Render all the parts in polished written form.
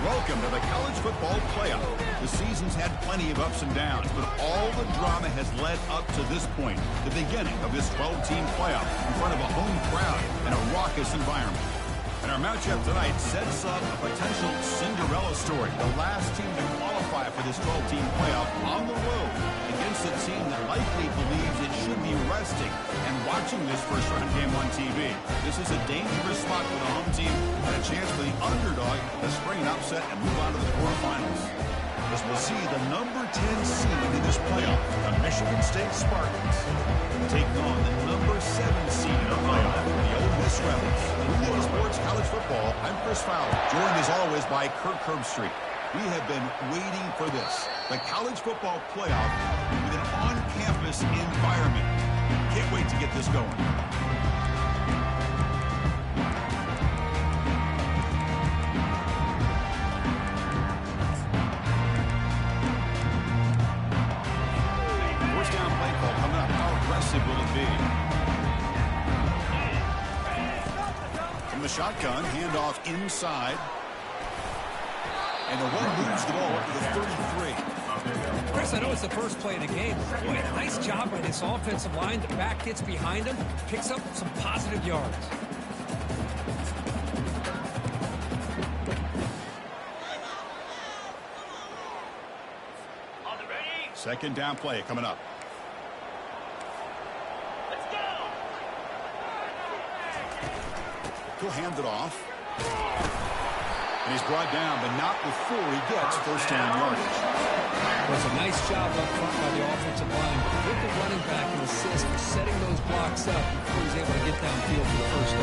Welcome to the college football playoff. The season's had plenty of ups and downs, but all the drama has led up to this point, the beginning of this 12-team playoff in front of a home crowd and a raucous environment. And our matchup tonight sets up a potential Cinderella story, the last team to qualify for this 12-team playoff on the road against a team that likely believes it should be resting and watching this first-round game on TV. This is a dangerous spot for the home team and a chance for the underdog to spring an upset and move on to the quarterfinals. As we'll see the number 10 seed in this playoff, the Michigan State Spartans, taking on the number 7 seed in the playoff, the Ole Miss Rebels. With League Sports College Football, I'm Chris Fowler, joined as always by Kirk Herbstreit. We have been waiting for this, the college football playoff with an on-campus environment. Can't wait to get this going. First down play call coming up. How aggressive will it be? From the shotgun, handoff inside. And the one moves the ball to the 33. Chris, I know it's the first play of the game. Boy, nice job by this offensive line. The back gets behind him, picks up some positive yards. Second down play coming up. Let's go. He'll hand it off. And he's brought down, but not before he gets first down yardage. It was a nice job up front by the offensive line. With the running back and assist for setting those blocks up before he's able to get downfield for the first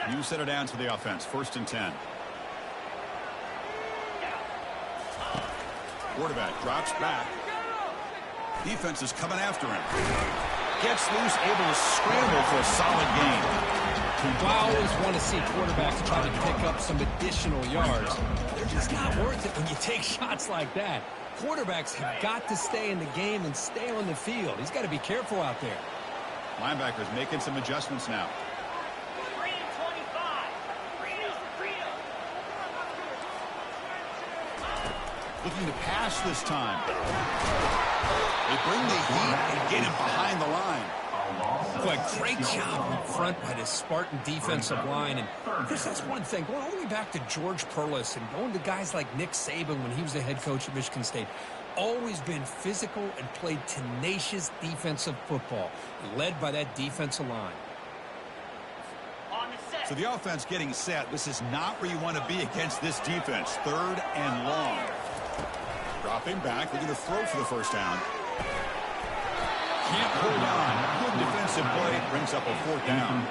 down. New set of downs for the offense. First and 10. Quarterback drops back. Defense is coming after him. Gets loose, able to scramble for a solid gain. I always want to see quarterbacks try to pick up some additional yards. They're just not worth it when you take shots like that. Quarterbacks have got to stay in the game and stay on the field. He's got to be careful out there. Linebackers making some adjustments now. Looking to pass this time. They bring the heat and get him behind the line. Boy, great job up front by this Spartan defensive line. And, Chris, that's one thing. Going all the way back to George Perlis and going to guys like Nick Saban when he was the head coach at Michigan State. Always been physical and played tenacious defensive football, led by that defensive line. So the offense getting set. This is not where you want to be against this defense. Third and long. Dropping back. They're going to throw for the first down. Can't hold on. Good defensive play. Brings up a fourth down.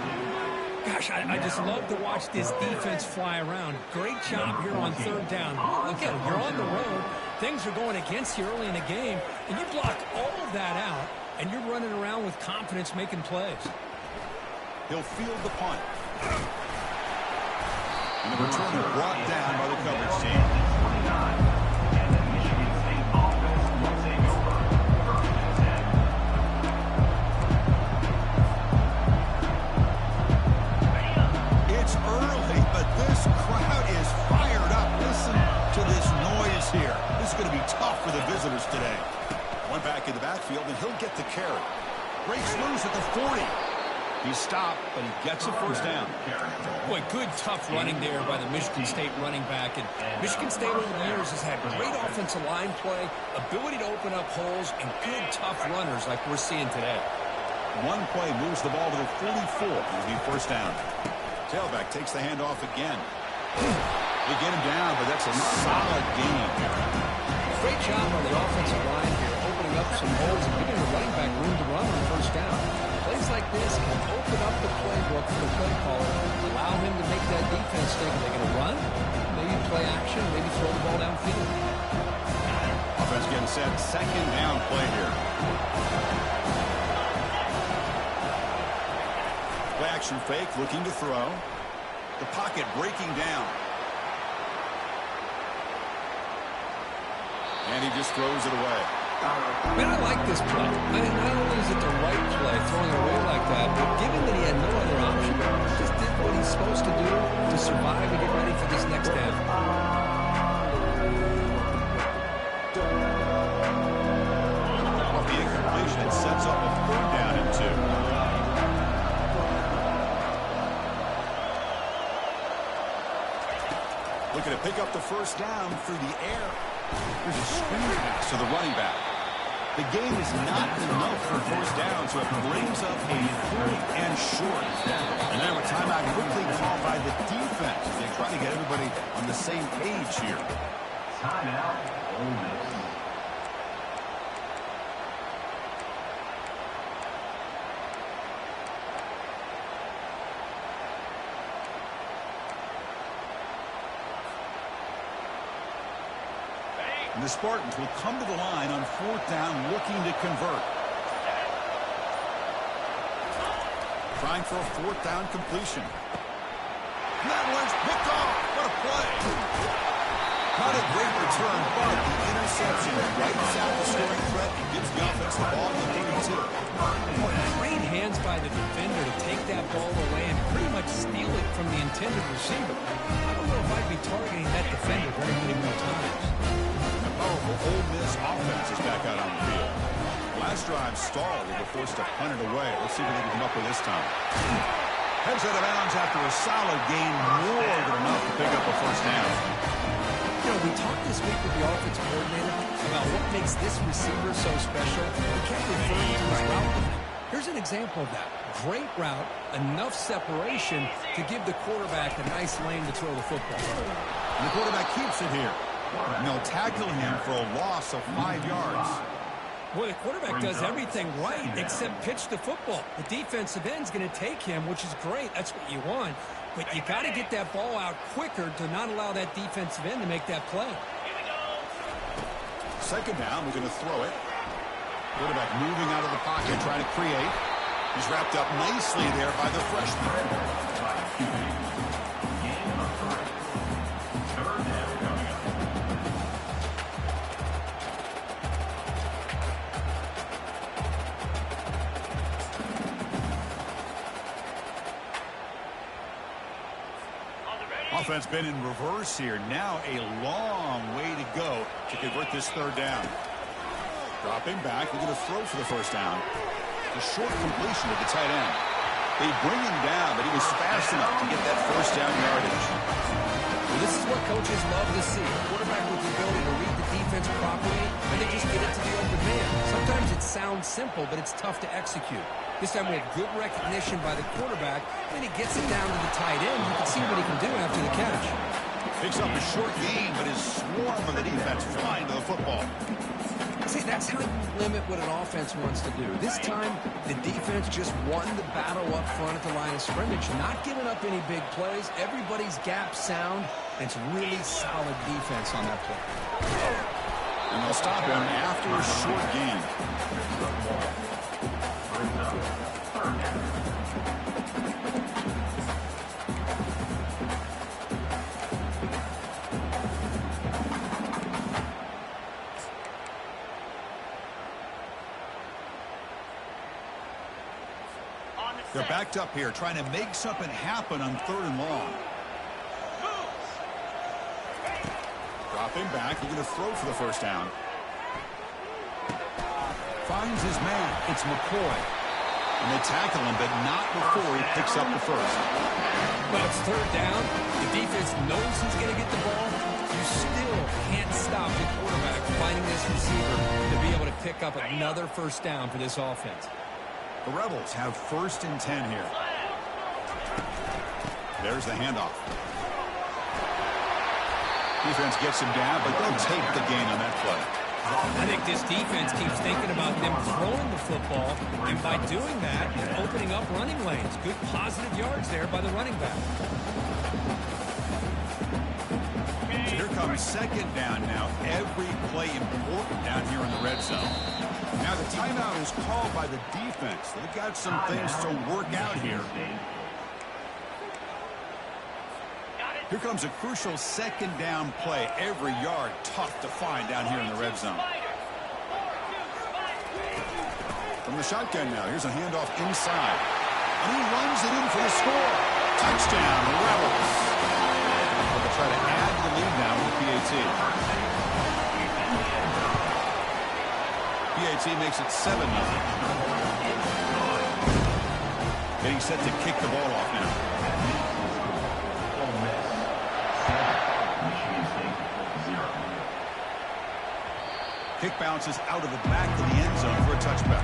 Gosh, I just love to watch this defense fly around. Great job here on third down. Look at it. You're on the road. Things are going against you early in the game, and you block all of that out, and you're running around with confidence making plays. He'll field the punt. And the returner brought down by the coverage team. Here. This is going to be tough for the visitors today. One back in the backfield, and he'll get the carry. Breaks loose at the 40. He's stopped, but he gets a first down. Boy, good tough running there by the Michigan State running back. And Michigan State over the years has had great offensive line play, ability to open up holes, and good tough runners like we're seeing today. One play moves the ball to the 44. It'll be first down. Tailback takes the handoff again. They get him down, but that's a solid game. Great job on the offensive line here, opening up some holes and giving the running back room to run on first down. Plays like this can open up the playbook for the play caller, allow him to make that defense think, are they going to run? Maybe play action, maybe throw the ball downfield. Offense getting set, second down play here. Play action fake, looking to throw. The pocket breaking down. And he just throws it away. Man, I like this play. I mean, not only is it the right play, throwing it away like that, but given that he had no other option, he just did what he's supposed to do to survive and get ready for this Looking to pick up the first down through the air. Here's a screen pass to the running back. The game is not enough for first down, so it brings up a 4th and short. And now a timeout quickly called by the defense. They try to get everybody on the same page here. Timeout, Ole Miss. And the Spartans will come to the line on 4th down, looking to convert. Trying for a 4th down completion. And that one's picked off. What a play. Not a great return, but the interception wipes out the scoring threat and gives the offense the ball in the 32. Great hands by the defender to take that ball away and pretty much steal it from the intended receiver. I don't know if I'd be targeting that defender very many more times. Powerful Ole Miss offense is back out on the field. Last drive stalled. They were forced to punt it away. Let's see what they can come up with this time. Heads out of bounds after a solid gain, more than enough to pick up a first down. You know, we talked this week with the offensive coordinator about what makes this receiver so special. We kept referring to his route running. Here's an example of that. Great route, enough separation to give the quarterback a nice lane to throw the football. And the quarterback keeps it here. And they'll tackle him for a loss of 5 yards. Well, the quarterback does everything right except pitch the football. The defensive end's going to take him, which is great. That's what you want. But you got to get that ball out quicker to not allow that defensive end to make that play. 2nd down, we're going to throw it. Quarterback moving out of the pocket, trying to create. He's wrapped up nicely there by the freshman. Offense been in reverse here. Now a long way to go to convert this 3rd down. Dropping back. We're going to throw for the first down. A short completion to the tight end. They bring him down, but he was fast enough to get that first down yardage. Well, this is what coaches love to see. A quarterback with the ability to read the defense properly, and they just get it to the open man. Sometimes it sounds simple, but it's tough to execute. This time we have good recognition by the quarterback, and he gets it down to the tight end. You can see what he can do after the catch. Picks up a short gain, but is swarmed by the defense flying to the football. See, that's how you limit what an offense wants to do. This time, the defense just won the battle up front at the line of scrimmage, not giving up any big plays. Everybody's gap sound, and it's really solid defense on that play. And they'll stop him after a short gain. They're backed up here, trying to make something happen on 3rd and long. Dropping back, they're going to throw for the first down. Finds his man. It's McCoy. And they tackle him, but not before he picks up the first. Well, it's 3rd down. The defense knows he's going to get the ball. You still can't stop the quarterback finding this receiver to be able to pick up another first down for this offense. The Rebels have 1st and 10 here. There's the handoff. Defense gets him down, but they'll take the gain on that play. I think this defense keeps thinking about them throwing the football, and by doing that, opening up running lanes. Good positive yards there by the running back. So here comes 2nd down now. Every play important down here in the red zone. Now the timeout is called by the defense. They've got some things to work out here. Here comes a crucial 2nd down play. Every yard tough to find down here in the red zone. From the shotgun now, here's a handoff inside. And he runs it in for the score. Touchdown, Rebels. They'll try to add to the lead now with PAT. PAT makes it 7-0. Getting set to kick the ball off now. kick bounces out of the back of the end zone for a touchback.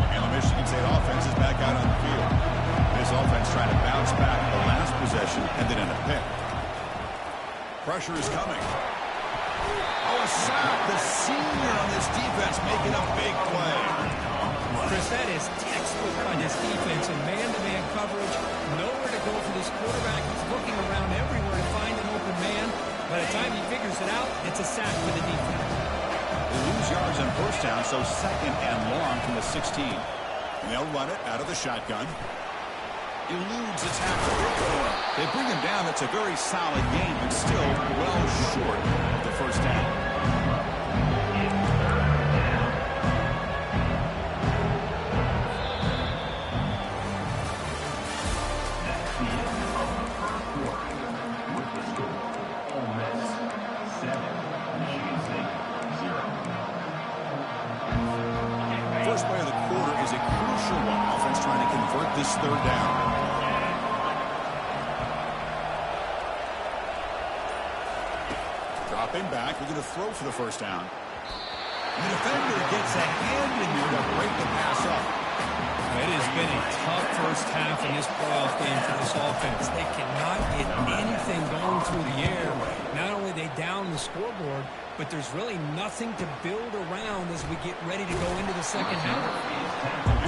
And the Michigan State offense is back out on the field. This offense trying to bounce back the last possession and then in a pick. Pressure is coming. Oh, a sack. The senior on this defense making a big play. Chris, that is textbook on this defense and man-to-man coverage. Nowhere to go for this quarterback. He's looking around everywhere to find an open man. By the time he figures it out, it's a sack for the defense. They lose yards on first down, so second and long from the 16. And they'll run it out of the shotgun. Eludes the tackle. They bring him down. It's a very solid game, but still well short of the first down. First play of the quarter is a crucial one. Offense trying to convert this third down. Dropping back. We're going to throw for the first down. And the defender gets a hand in there to break the pass up. It has been a tough first half in this playoff game for this offense. They cannot get anything going through the air. Not only are they down the scoreboard, but there's really nothing to build around as we get ready to go into the second half.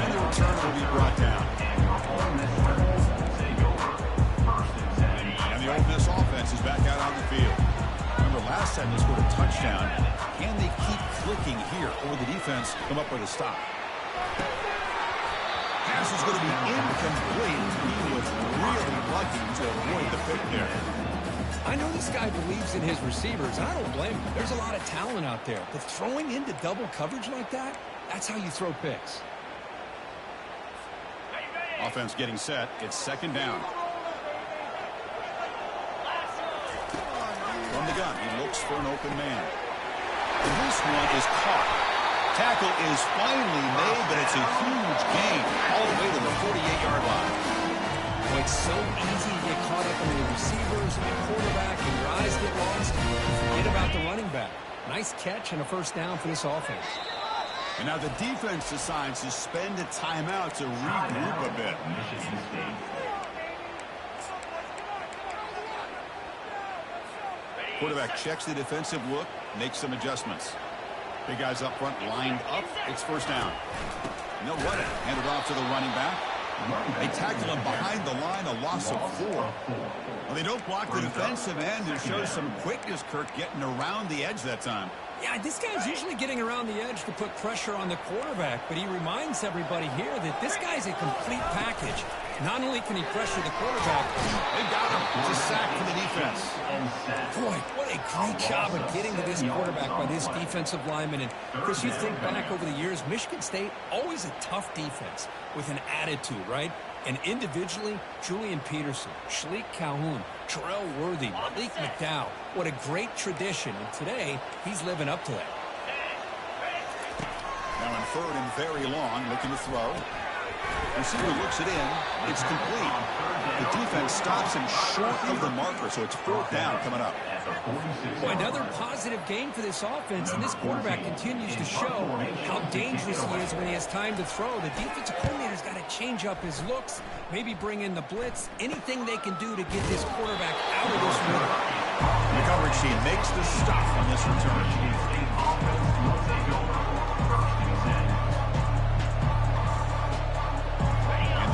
And the return will be brought down. And the Ole Miss offense is back out on the field. Remember, last time they scored a touchdown. Can they keep clicking here, or the defense come up with a stop? Pass is going to be incomplete. He was really lucky to avoid the pick there. I know this guy believes in his receivers, and I don't blame him. There's a lot of talent out there. But throwing into double coverage like that, that's how you throw picks. Offense getting set. It's second down. From the gun, he looks for an open man. And this one is caught. Tackle is finally made, but it's a huge gain all the way to the 48-yard line. Well, it's so easy to get caught up in the receivers and the quarterback, and your eyes get lost. Forget about the running back. Nice catch and a first down for this offense. And now the defense decides to spend a timeout to regroup a bit. Quarterback checks the defensive look, makes some adjustments. Big guys up front lined up. It's first down. And they'll run it. Hand it off to the running back. They tackle him behind the line, a loss of 4. Well, they don't block the defensive end. It shows some quickness, Kirk, getting around the edge that time. Yeah, this guy's usually getting around the edge to put pressure on the quarterback, but he reminds everybody here that this guy's a complete package. Not only can he pressure the quarterback, they got him. It's a sack for the defense. Boy, what a great job of getting to this quarterback by this defensive lineman. And, Chris, you think back over the years, Michigan State, always a tough defense with an attitude, right? And individually, Julian Peterson, Shalik Calhoun, Terrell Worthy, Malik McDowell. What a great tradition. And today, he's living up to that. Now in third and very long, looking to throw. Receiver looks it in. It's complete. The defense stops him short of the marker, so it's fourth down coming up. Well, another positive game for this offense, and this quarterback continues to show how dangerous he is when he has time to throw. The defensive coordinator's got to change up his looks, maybe bring in the blitz, anything they can do to get this quarterback out of this rhythm. The coverage team makes the stop on this return.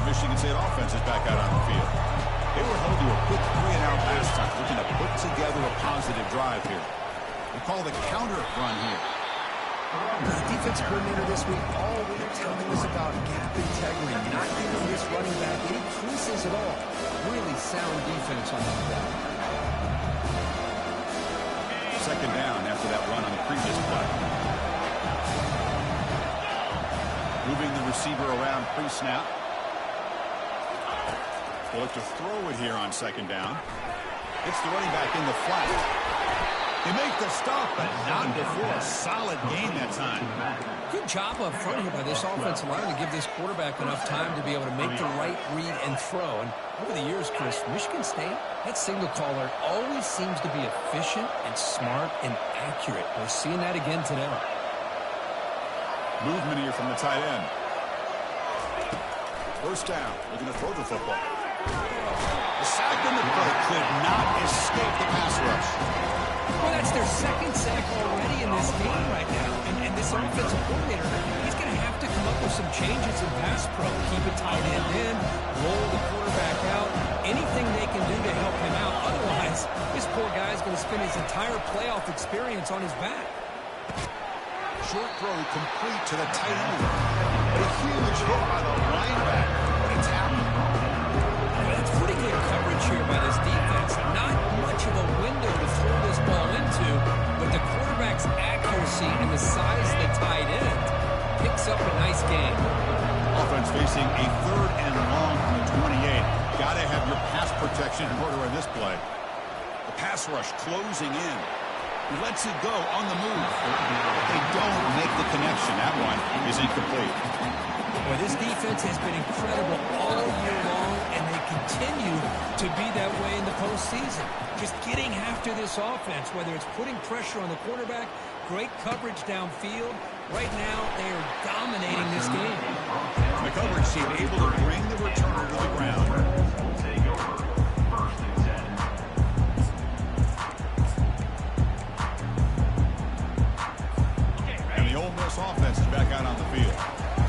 Michigan State offense is back out on the field. They were held to a quick 3-and-out last time, looking to put together a positive drive here. We call the counter run here. The defense coordinator this week all winter telling us about gap integrity, not giving this running back any creases at all. Really sound defense on that play. Second down after that run on the previous play. Moving the receiver around pre-snap. They'll look to throw it here on second down. It's the running back in the flat. They make the stop, but not before a solid gain that time. Good job up front here by this offensive line to give this quarterback enough time to be able to make the right read and throw. And over the years, Chris, Michigan State, that signal caller always seems to be efficient and smart and accurate. We're seeing that again today. Movement here from the tight end. First down, looking to throw the football. The sack in the play could not escape the pass rush. Well, that's their second sack already in this game right now. And this offensive coordinator, he's going to have to come up with some changes in pass pro. Keep a tight end in, roll the quarterback out, anything they can do to help him out. Otherwise, this poor guy's going to spend his entire playoff experience on his back. Short throw complete to the tight end. But a huge hit by the linebacker. What a tackle. Well, that's pretty good coverage here by this defense. Not much of a window to throw this ball into, but the quarterback's accuracy and the size of the tight end picks up a nice game. Offense facing a 3rd and long from the 28. Got to have your pass protection in order in this play. The pass rush closing in. He lets it go on the move. But they don't make the connection. That one is incomplete. Well, this defense has been incredible all year long, and they continue to be that way in the postseason. Just getting after this offense, whether it's putting pressure on the quarterback, great coverage downfield. Right now, they are dominating this game. The coverage team able to bring the returner to the ground. And the Ole Miss offense is back out on the field.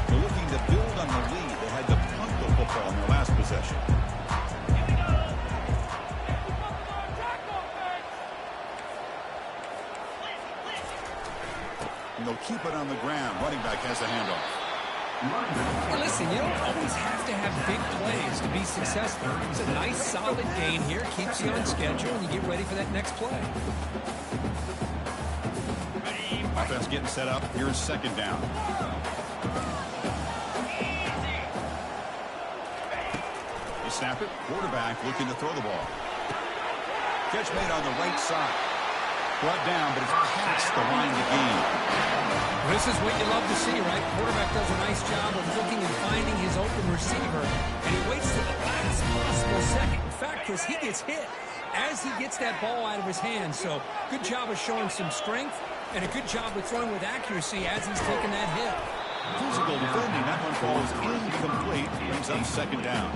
They're looking to build on the lead. They had to punt the football in their last possession. And they'll keep it on the ground. Running back has a handoff. Well, listen, you don't always have to have big plays to be successful. It's a nice, solid gain here. Keeps you on schedule, and you get ready for that next play. Offense getting set up. Here's 2nd down. They snap it. Quarterback looking to throw the ball. Catch made on the right side. Brought down, but it's past the line to gain. This is what you love to see, right? Quarterback does a nice job of looking and finding his open receiver, and he waits to the last possible second. In fact, Chris, he gets hit as he gets that ball out of his hands. So good job of showing some strength and a good job of throwing with accuracy as he's taking that hit. Physical defending. That one falls incomplete. Brings up 2nd down.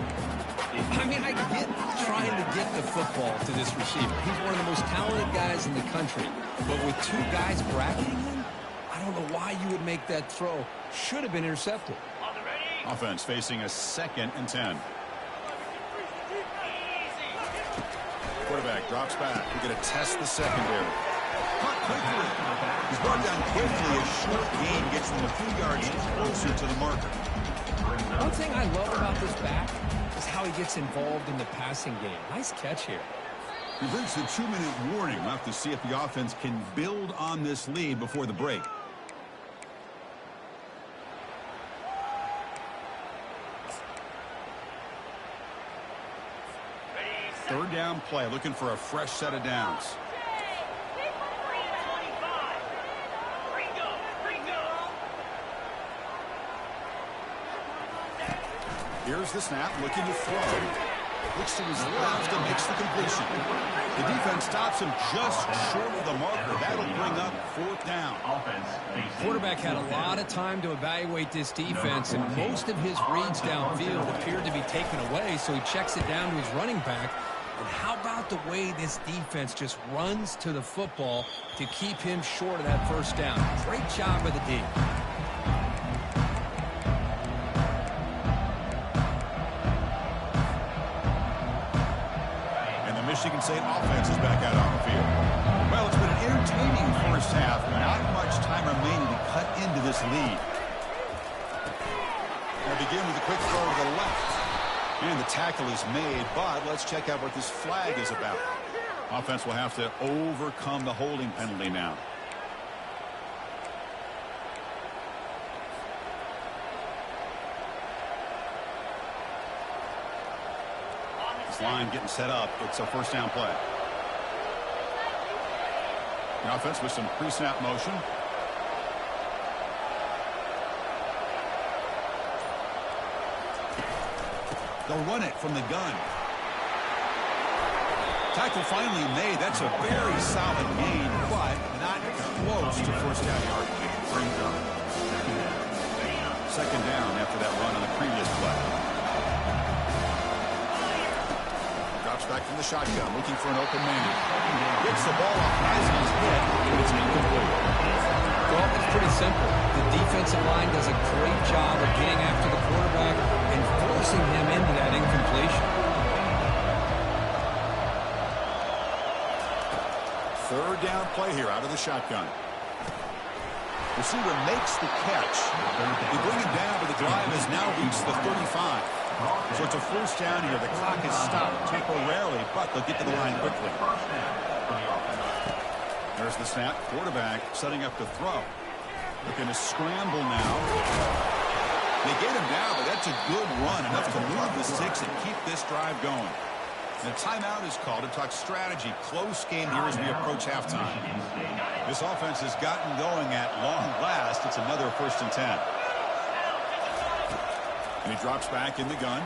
I mean, I get trying to get the football to this receiver. He's one of the most talented guys in the country. But with 2 guys bracketing him, I don't know why you would make that throw. Should have been intercepted. Offense facing a 2nd and 10. Quarterback drops back. We're going to test the secondary. Caught quickly. He's brought down quickly. A short gain gets them a few yards closer to the marker. One thing I love about this back is how he gets involved in the passing game. Nice catch here. He brings the 2-minute warning left to see if the offense can build on this lead before the break. Third down play, looking for a fresh set of downs. Here's the snap, looking to throw. Looks to his left and makes the completion. The defense stops him just short of the marker. That'll bring up 4th down. Quarterback had a lot of time to evaluate this defense, and most of his reads downfield appeared to be taken away, so he checks it down to his running back. And how about the way this defense just runs to the football to keep him short of that 1st down? Great job by the D. Michigan State offense is back out on the field. Well, it's been an entertaining first half. Not much time remaining to cut into this lead. We'll begin with a quick throw to the left. And the tackle is made, but let's check out what this flag is about. Offense will have to overcome the holding penalty now. Line getting set up. It's a 1st down play. The offense with some pre-snap motion. They'll run it from the gun. Tackle finally made. That's a very solid gain, but not close to first down yardage. Second down after that run on the previous play. Drops back from the shotgun, looking for an open man. Gets the ball off Heisman's head, and it's incomplete. Well, it's pretty simple. The defensive line does a great job of getting after the quarterback and forcing him into that incompletion. Third down play here out of the shotgun. Receiver makes the catch. They bring him down, but the drive has now reached the 35. So it's a first down here. The clock is stopped temporarily, but they'll get to the line quickly. There's the snap. Quarterback setting up to throw. Looking to scramble now. They get him down, but that's a good run. Enough to move the sticks and keep this drive going. And a timeout is called to talk strategy. Close game here as we approach halftime. This offense has gotten going at long last. It's another 1st and 10. And he drops back in the gun.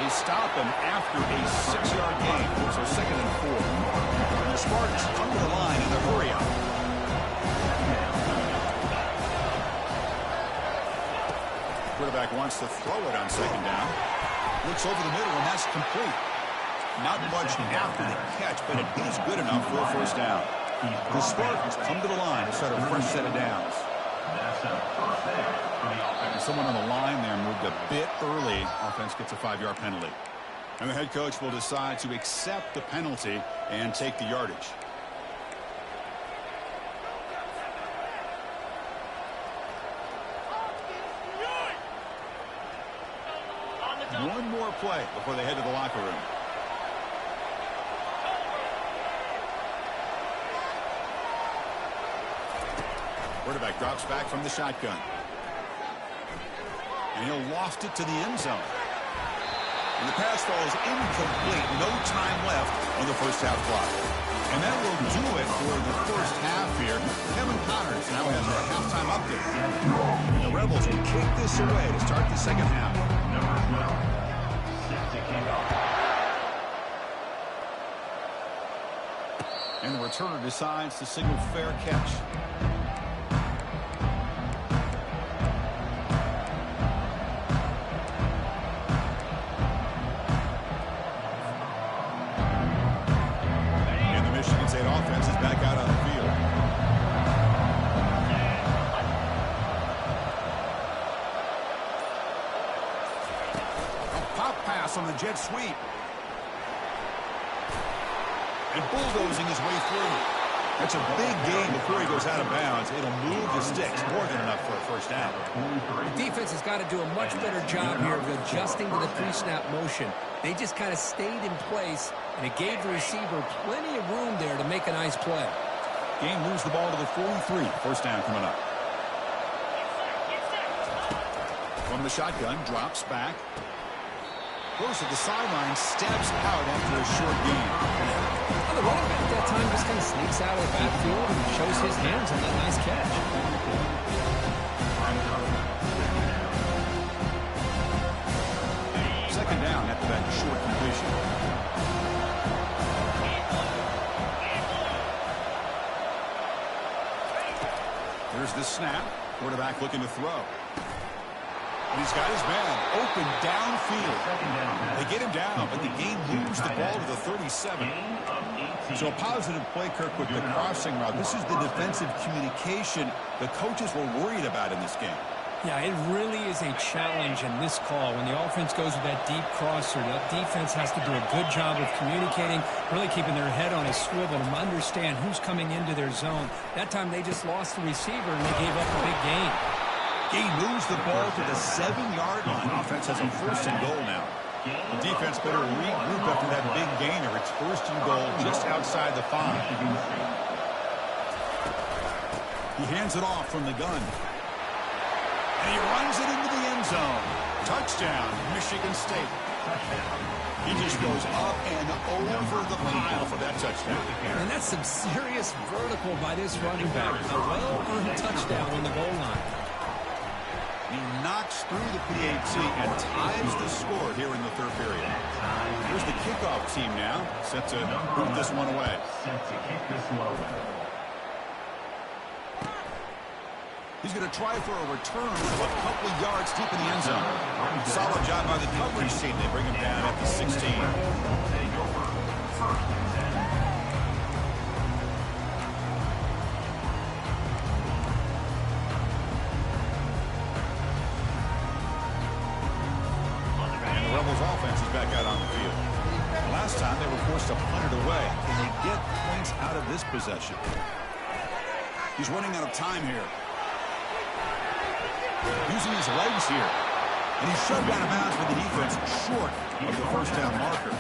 They stop him after a 6-yard gain. So 2nd and 4. And the Spartans come to the line in a hurry up. Quarterback wants to throw it on 2nd down. Looks over the middle, and that's complete. Not much after the catch, but it is good enough for a first down. The Spartans come to the line to start a fresh set of downs. And someone on the line there moved a bit early. Offense gets a 5-yard penalty. And the head coach will decide to accept the penalty and take the yardage. One more play before they head to the locker room. Quarterback drops back from the shotgun. And he'll loft it to the end zone. And the pass falls incomplete. No time left on the first half clock. And that will do it for the first half here. Kevin Connors now has our halftime update. And the Rebels will kick this away to start the second half. And the returner decides to signal fair catch. And the Michigan State offense is back out on the field. A pop pass on the jet sweep. And bulldozing his way through. That's a big gain before he goes out of bounds. It'll move the sticks more than enough for a first down. The defense has got to do a much better job here of adjusting to the pre-snap motion. They just kind of stayed in place, and it gave the receiver plenty of room there to make a nice play. Game moves the ball to the 43. First down coming up. From the shotgun, drops back. Goes to the sideline, steps out after a short gain. Well, the running back that time just kind of sneaks out of the backfield and shows his hands on that nice catch. Second down after that short completion. Here's the snap. Quarterback looking to throw. And he's got his man open downfield. They get him down, but the game moves the ball to the 37. So a positive play, Kirk, with the crossing route. This is the defensive communication the coaches were worried about in this game. Yeah, it really is a challenge in this call. When the offense goes with that deep crosser, that defense has to do a good job of communicating, really keeping their head on a swivel and understand who's coming into their zone. That time they just lost the receiver and they gave up a big gain. He moves the ball to the 7-yard line. Offense has a 1st and goal now. The defense better regroup after that big gainer. It's 1st and goal just outside the 5. He hands it off from the gun. And he runs it into the end zone. Touchdown, Michigan State. He just goes up and over the pile for that touchdown. And that's some serious vertical by this running back. A well-earned touchdown on the goal line. He knocks through the PAT and ties the score here in the third period. Here's the kickoff team now, set to put this one away. Set to kick this one away. He's going to try for a return of a couple of yards deep in the end zone. Solid job by the coverage team. They bring him down at the 16. And the Rebels offense is back out on the field. Last time they were forced to punt it away. Can they get points out of this possession? He's running out of time here. Using his legs here. And he's shoved out of bounds for the defense short of the first down marker.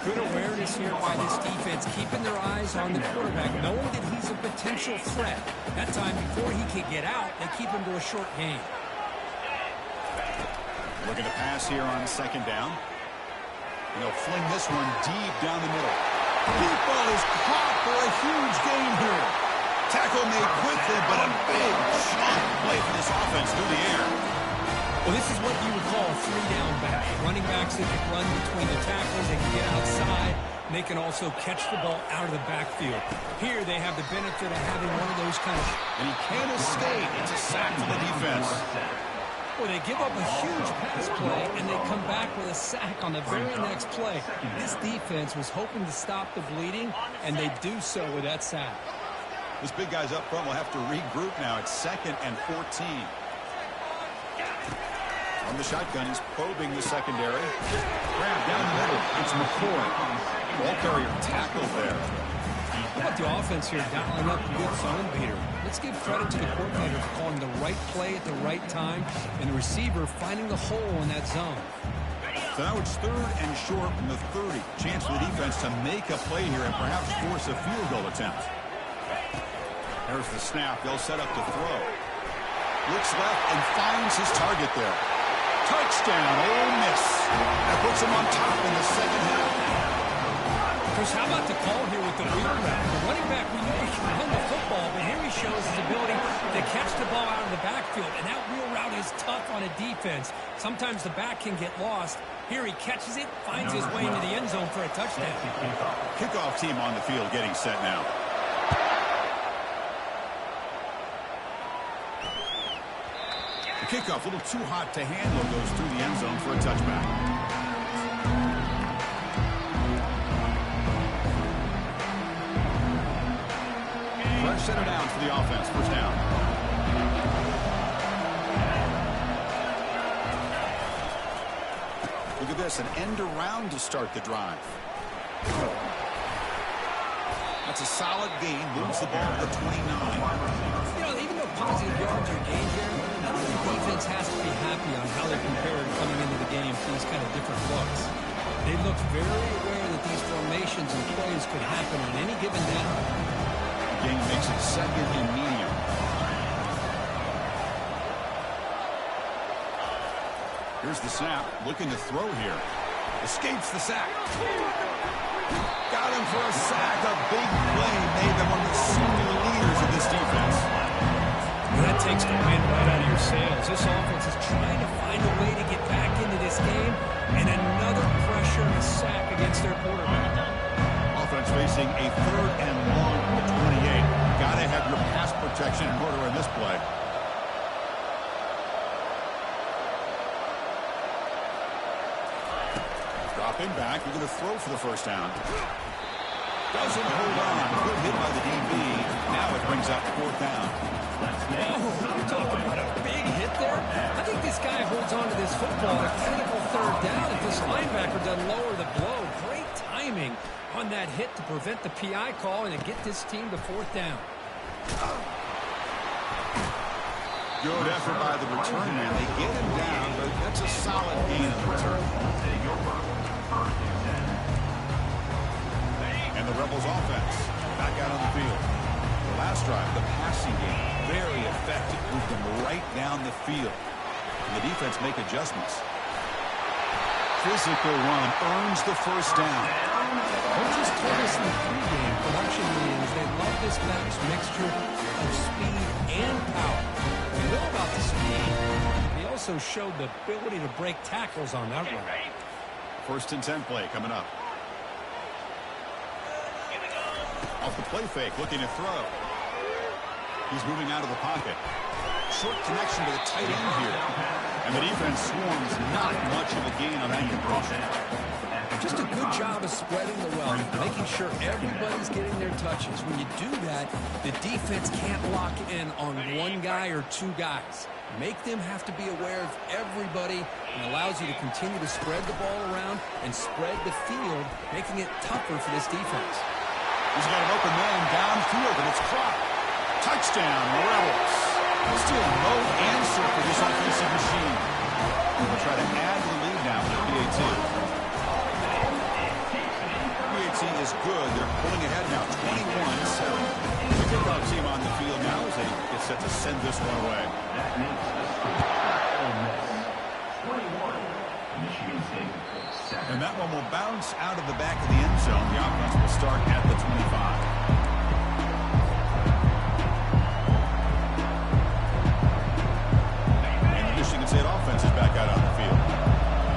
Good awareness here by this defense, keeping their eyes on the quarterback, knowing that he's a potential threat. That time, before he can get out, they keep him to a short gain. Looking to pass here on second down. And they'll fling this one deep down the middle. Deep ball is caught for a huge gain here. Tackle made quickly, but a big chunk play for this offense through the air. Well, this is what you would call a three-down back. Running backs that can run between the tackles, they can get outside, and they can also catch the ball out of the backfield. Here they have the benefit of having one of those kind of... And he can't escape. It's a sack for the defense. Well, they give up a huge pass play, and they come back with a sack on the very next play. This defense was hoping to stop the bleeding, and they do so with that sack. This big guy's up front will have to regroup now. It's 2nd and 14. On the shotgun, he's probing the secondary. Grab down the middle. It's McCoy. Ball carrier tackled there. How about the offense here dialing up a good zone beater? Let's give credit to the coordinator for calling the right play at the right time and the receiver finding the hole in that zone. So now it's 3rd and short from the 30. Chance for the defense to make a play here and perhaps force a field goal attempt. There's the snap. They'll set up to throw. Looks left and finds his target there. Touchdown, Ole Miss. That puts him on top in the second half. Chris, how about the call here with the wheel route? The running back, we knew he could run the football, but here he shows his ability to catch the ball out of the backfield. And that wheel route is tough on a defense. Sometimes the back can get lost. Here he catches it, finds his way into the end zone for a touchdown. Kickoff team on the field getting set now. The kickoff, a little too hot to handle, goes through the end zone for a touchback. Fresh set of downs for the offense. First down. Look at this, an end around to start the drive. That's a solid gain. Moves the ball to the 29. You know, even though positive yards are gained here, the defense has to be happy on how they compared coming into the game to these kind of different looks. They looked very aware that these formations and plays could happen on any given down. The game makes it 2nd and medium. Here's the snap. Looking to throw here. Escapes the sack. Got him for a sack. A big play made them one of the senior leaders of this defense. Well, that takes the wind right out of your sails. This offense is trying to find a way to get back into this game, and another pressure and a sack against their quarterback. Offense facing a 3rd and long from the 28. Got to have your pass protection in order in this play. Dropping back. You're going to throw for the first down. Doesn't hold on. Good hit by the DB. Now it brings up 4th down. Oh, you're talking about a big hit there. I think this guy holds on to this football at a critical 3rd down. If this linebacker doesn't lower the blow, great timing on that hit to prevent the PI call and to get this team to 4th down. Good effort by the return man. They get him down, but that's a solid gain in the return. And the Rebels offense back out on the field. The last drive, the passing game, very effective. Moved them right down the field. And the defense make adjustments. physical run earns the first down. Coaches told us in the pregame production meetings they love this back's mixture of speed and power. We know about the speed. He also showed the ability to break tackles on that run. 1st and 10 play coming up. Off the play fake, looking to throw. He's moving out of the pocket. Short connection to the tight end here. And the defense swarms not much of a gain on that conversion. Just a good job of spreading the wealth, making sure everybody's getting their touches. When you do that, the defense can't lock in on one guy or two guys. Make them have to be aware of everybody, and allows you to continue to spread the ball around and spread the field, making it tougher for this defense. He's got an open man downfield, and it's caught. Touchdown, Rebels. Still no answer for this offensive machine. We'll try to add to the lead now with PAT. PAT is good. They're pulling ahead now, 21-7. The kickoff team on the field now as they get set to send this one away. That makes the score Ole Miss 21. Michigan State 7. And that one will bounce out of the back of the end zone. The offense will start at the 25. Michigan State offense is back out on the field.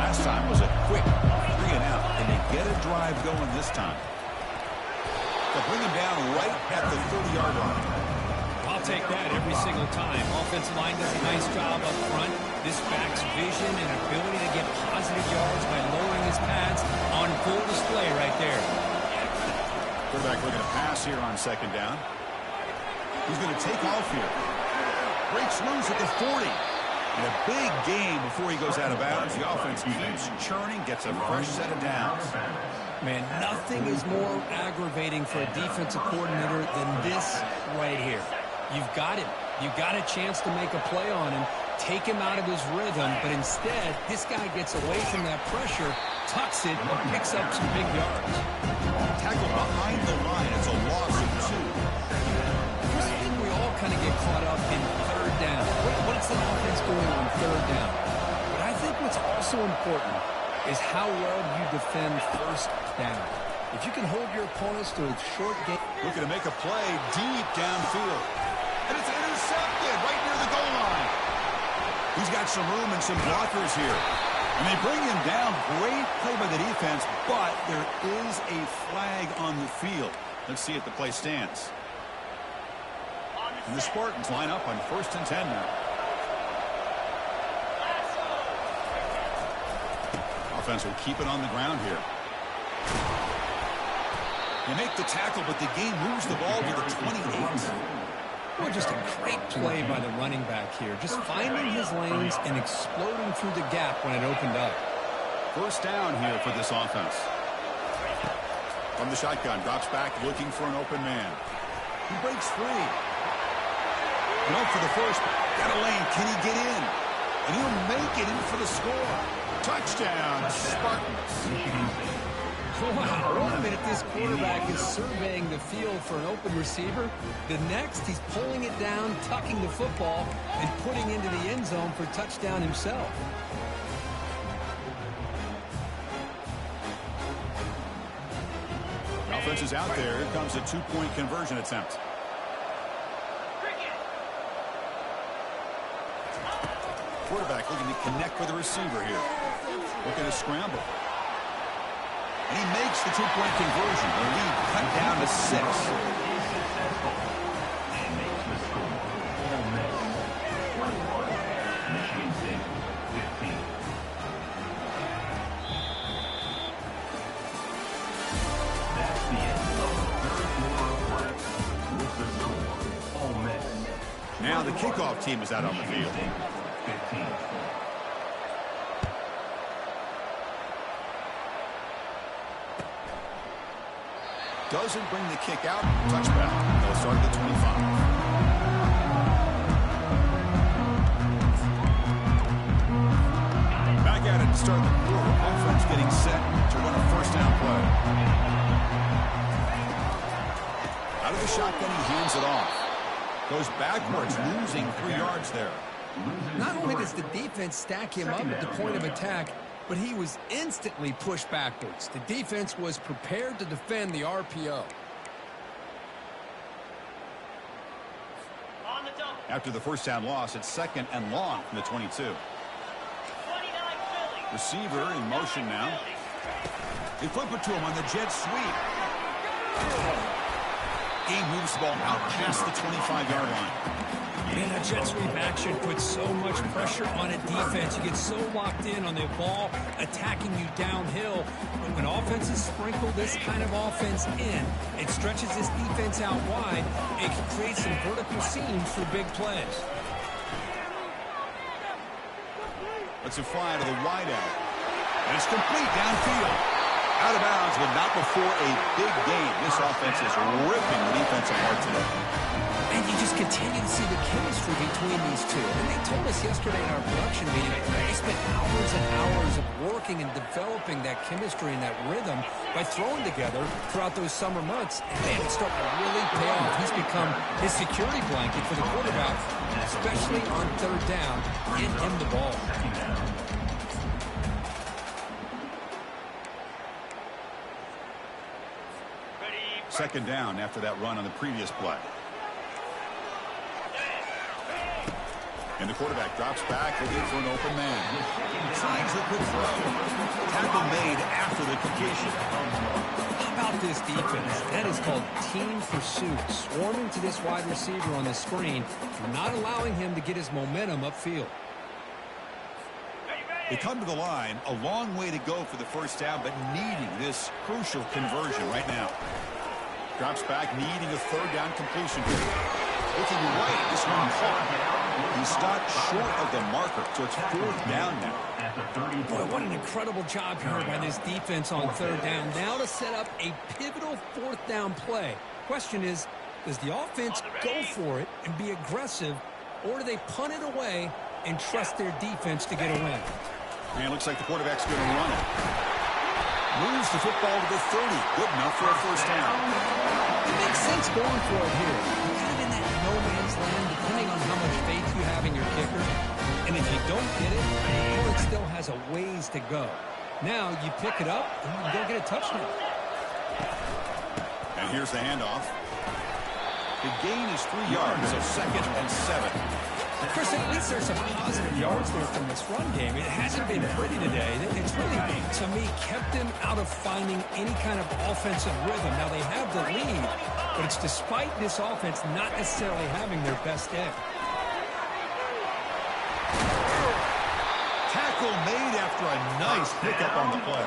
Last time was a quick 3 and out, and they get a drive going this time. They'll bring him down right at the 30-yard line. I'll take that every single time. Offensive line does a nice job up front. This back's vision and ability to get positive yards by lowering his pads on full display right there. Quarterback looking to pass here on 2nd down. He's going to take off here. Breaks loose at the 40. And a big game before he goes out of bounds. The offense keeps churning, gets a fresh set of downs. Man, nothing is more aggravating for a defensive coordinator than this right here. You've got him. You've got a chance to make a play on him, take him out of his rhythm, but instead, this guy gets away from that pressure, tucks it, and picks up some big yards. Tackle behind the line. It's a loss of 2. I think we all kind of get caught up in 3rd down. What's the offense doing on 3rd down? But I think what's also important is how well you defend 1st down. If you can hold your opponents to a short game. Looking to make a play deep downfield. And it's intercepted right near the goal line. He's got some room and some blockers here. And they bring him down. Great play by the defense, but there is a flag on the field. Let's see if the play stands. And the Spartans line up on 1st and 10 now. Offense will keep it on the ground here. They make the tackle, but the game moves the ball to the 28. Well, just a great play by the running back here. Just finding his lanes and exploding through the gap when it opened up. 1st down here for this offense. From the shotgun, drops back looking for an open man. He breaks free. No for the first. Got a lane. Can he get in? And he'll make it in for the score. Touchdown, Spartans. Wow, 1 minute this quarterback is surveying the field for an open receiver. The next, he's pulling it down, tucking the football, and putting into the end zone for touchdown himself. Offense is out there. Here comes a 2-point conversion attempt. Quarterback looking to connect with the receiver here. Looking to scramble. And he makes the 2-point conversion. The lead cut down to 6. And makes the score Ole Miss 21. Michigan State 15. That's the end of the 3rd quarter of play. With the score Ole Miss. Now the kickoff team is out on the field. 15. Doesn't bring the kick out. Touchback. They'll start at the 25. Back at it to start the quarter. Offense getting set to run a 1st down play. Out of the shotgun, he hands it off. Goes backwards, losing 3 yards there. Not only does the defense stack him up at the point of attack, but he was instantly pushed backwards. The defense was prepared to defend the RPO. After the first down loss, it's 2nd and long from the 22. Receiver in motion now. They flip it to him on the jet sweep. He moves the ball out past the 25-yard line. Man, that jet sweep action puts so much pressure on a defense. You get so locked in on the ball attacking you downhill. But when offenses sprinkle this kind of offense in, it stretches this defense out wide. It can create some vertical seams for big plays. Let's it fly to the wideout. And it's complete downfield. Out of bounds, but not before a big gain. This offense is ripping the defense apart today. And you just continue to see the chemistry between these two. And they told us yesterday in our production meeting, they spent hours and hours of working and developing that chemistry and that rhythm by throwing together throughout those summer months. And man, it's starting to really pay off. He's become his security blanket for the quarterback, especially on third down. Get him the ball. 2nd down after that run on the previous play. And the quarterback drops back, looking for an open man. Tries the quick throw. Tackle made after the completion. How about this defense? That is called team pursuit. Swarming to this wide receiver on the screen, not allowing him to get his momentum upfield. They come to the line, a long way to go for the first down, but needing this crucial conversion right now. Drops back, needing a 3rd down completion here. Looking right, this one caught. He stopped short of the marker, so it's 4th down now. Boy, what an incredible job here by this defense on 3rd down. Now to set up a pivotal 4th down play. Question is, does the offense go for it and be aggressive, or do they punt it away and trust their defense to get a win? And it looks like the quarterback's going to run it. Moves the football to the 30. Good enough for a 1st down. It makes sense going for it here. You're kind of in that no man's land, depending on how much faith you have in your kicker. And if you don't get it, the opponent still has a ways to go. Now you pick it up and you go get a touchdown. And here's the handoff. The gain is 3 yards, so 2nd and 7. Chris, at least there's some positive yards there from this run game. It hasn't been pretty today. It's really, to me, kept them out of finding any kind of offensive rhythm. Now, they have the lead, but it's despite this offense not necessarily having their best day. Tackle made after a nice pickup on the play.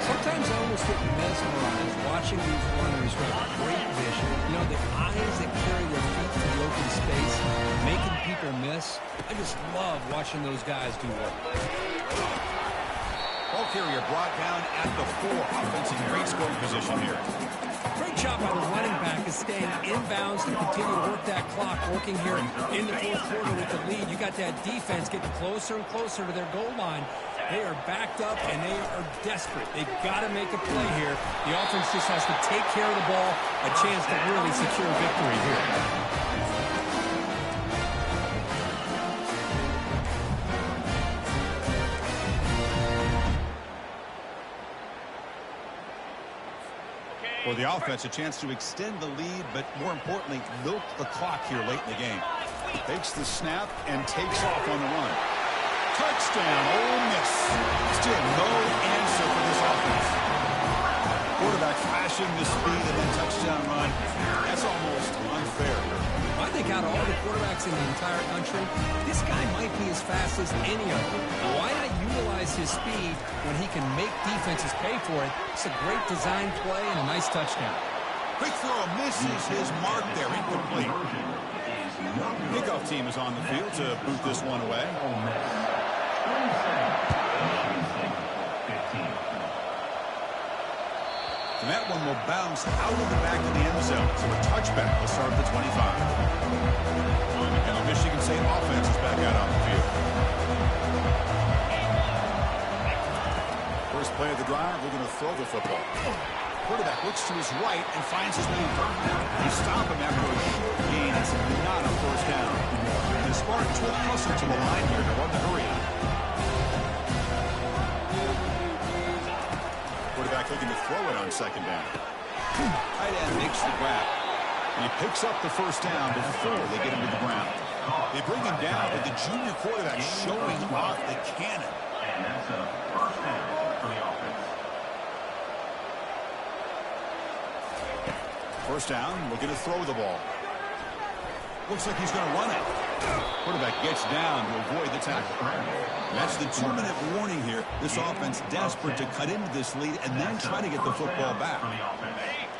Sometimes I almost get mesmerized watching these runners who have great vision. You know, the eyes that carry their feet to the open space, making people miss. I just love watching those guys do work. Ball carrier brought down at the 4. Offense in great scoring position here. Great job by the running back is staying inbounds to continue to work that clock, working here in the 4th quarter with the lead. You got that defense getting closer and closer to their goal line. They are backed up, and they are desperate. They've got to make a play here. The offense just has to take care of the ball, a chance to really secure victory here. For the offense, a chance to extend the lead, but more importantly, milk the clock here late in the game. Takes the snap and takes off on the run. Touchdown, Ole Miss. Still no answer for this offense. Quarterback flashing the speed and then touchdown run. That's almost unfair. I think out of all the quarterbacks in the entire country, this guy might be as fast as any of them. Why not utilize his speed when he can make defenses pay for it? It's a great design play and a nice touchdown. Quick throw misses his mark there, incomplete. Kickoff team is on the field to boot this one away. And that one will bounce out of the back of the end zone. So a touchback will start at the 25. And the Michigan State offense is back out on the field. First play of the drive, we're going to throw the football. Quarterback looks to his right and finds his man. They stop him after a short gain. It's not a 1st down. And the Spartans will hustle to the line here to run the hurry. quarterback looking to throw it on second down. Tight end makes the grab. And he picks up the first down before they get him to the ground. They bring him down, but the junior quarterback showing off the cannon. And that's a first down for the offense. First down, looking to throw the ball. Looks like he's going to run it. Quarterback gets down to avoid the tackle. That's the 2-minute warning here. This offense desperate to cut into this lead and then try to get the football back.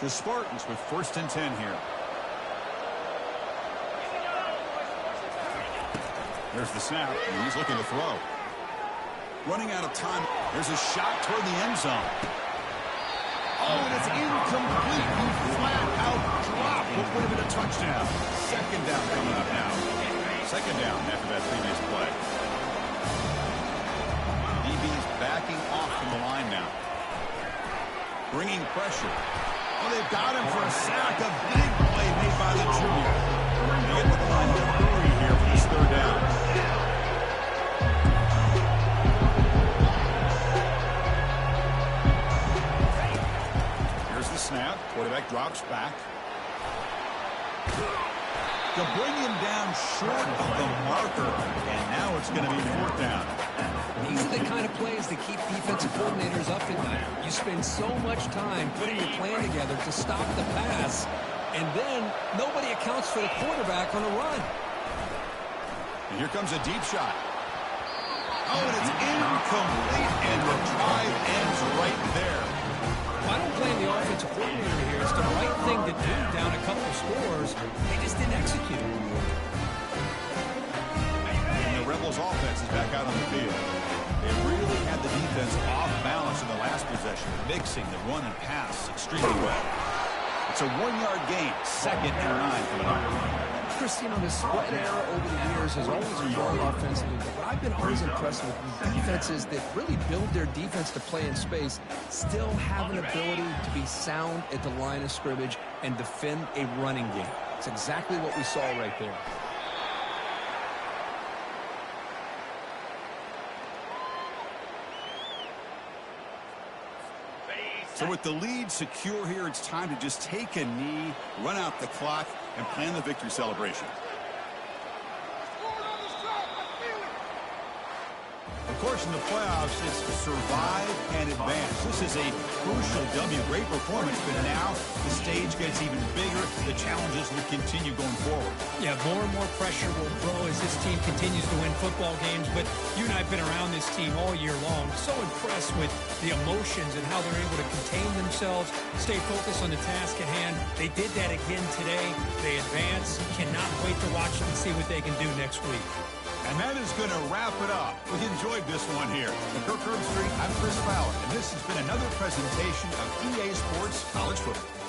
The Spartans with 1st and 10 here. There's the snap, and he's looking to throw. Running out of time. There's a shot toward the end zone. Oh, and it's incomplete. He flat out dropped what would have been a touchdown. Second down coming up now. Second down after that previous play. DB's backing off from the line now. Bringing pressure. Oh, they've got him for a sack. A big play made by the junior. They get to the line to hurry here for this third down. Here's the snap. Quarterback drops back. They'll bring him down short of the marker, and now it's going to be 4th down. These are the kind of plays that keep defensive coordinators up at night. You spend so much time putting your plan together to stop the pass, and then nobody accounts for the quarterback on a run. And here comes a deep shot. Oh, and it's incomplete, and the drive ends right there. I don't blame the offensive coordinator here. It's the right thing to do down a couple scores. They just didn't execute. And the Rebels offense is back out on the field. They really had the defense off balance in the last possession, mixing the run and pass extremely well. It's a 1-yard gain, 2nd and 9 coming up. Chris, you know, the spread era over the years has always evolved offensively, but what I've been always impressed with defenses that really build their defense to play in space still have an ability to be sound at the line of scrimmage and defend a running game. It's exactly what we saw right there. So with the lead secure here, it's time to just take a knee, run out the clock, and plan the victory celebration. Of course, in the playoffs, it's survive and advance. This is a crucial W. Great performance, but now the stage gets even bigger. The challenges will continue going forward. Yeah, more and more pressure will grow as this team continues to win football games, but you and I have been around this team all year long. So impressed with the emotions and how they're able to contain themselves, stay focused on the task at hand. They did that again today. They advance. Cannot wait to watch them and see what they can do next week. And that is going to wrap it up. We enjoyed this one here. From Kirk Street, I'm Chris Fowler, and this has been another presentation of EA Sports College Football.